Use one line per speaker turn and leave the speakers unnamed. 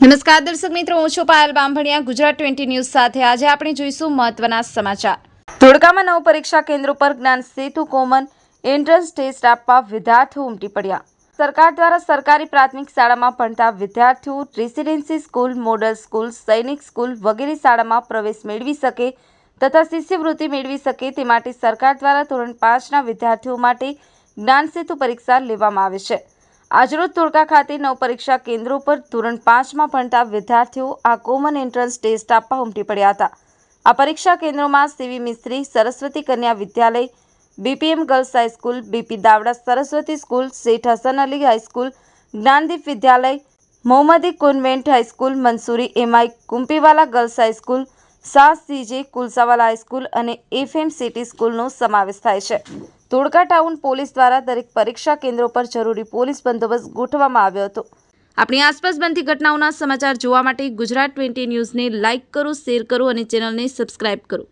નમસ્કાર દર્શક મિત્રો, હું છું પાયલ બામભણિયા ગુજરાત 20 ન્યૂઝ સાથે। આજે આપણે જોઈશું મહત્વના સમાચાર। ધોળકામાં 9 પરીક્ષા કેન્દ્રો પર જ્ઞાન સેતુ કોમન એન્ટ્રન્સ ટેસ્ટ આપવા વિદ્યાર્થીઓ ઉમટી પડ્યા। સરકાર દ્વારા સરકારી પ્રાથમિક શાળામાં ભણતા વિદ્યાર્થીઓ રેસિડેન્સી સ્કૂલ, મોડલ સ્કૂલ, સૈનિક સ્કૂલ વગેરે શાળામાં પ્રવેશ મેળવી શકે તથા શિષ્યવૃત્તિ મેળવી શકે તે માટે સરકાર દ્વારા ધોરણ 5ના વિદ્યાર્થીઓ માટે જ્ઞાન સેતુ પરીક્ષા લેવામાં આવે છે। આજરોજ ધોળકા ખાતે 9 પરીક્ષા કેન્દ્રો પર ધોરણ 5માં ભણતા વિદ્યાર્થીઓ આ કોમન એન્ટ્રન્સ ટેસ્ટ આપવા ઉમટી પડ્યા હતા। આ પરીક્ષા કેન્દ્રોમાં સીવી Mistry Saraswati Kanya Vidyalaya, BPM girls high school, BP Dawda Saraswati school, Sheth Hasan Ali high school, Gyandeep Vidyalaya, Mohammadi convent high school, Mansuri MI Kumpiwala girls high school, Shah CJ Kulsawala high school અને એફએમ સિટી સ્કૂલનો સમાવેશ થાય છે। ધોળકા ટાઉન પોલીસ દ્વારા દરેક પરીક્ષા કેન્દ્રો પર જરૂરી પોલીસ બંદોબસ્ત ગોઠવવામાં આવ્યો હતો। આપણી આસપાસ બનતી ઘટનાઓના સમાચાર જોવા માટે ગુજરાત 20 ન્યૂઝને લાઇક કરો, શેર કરો અને ચેનલને સબસ્ક્રાઇબ કરો।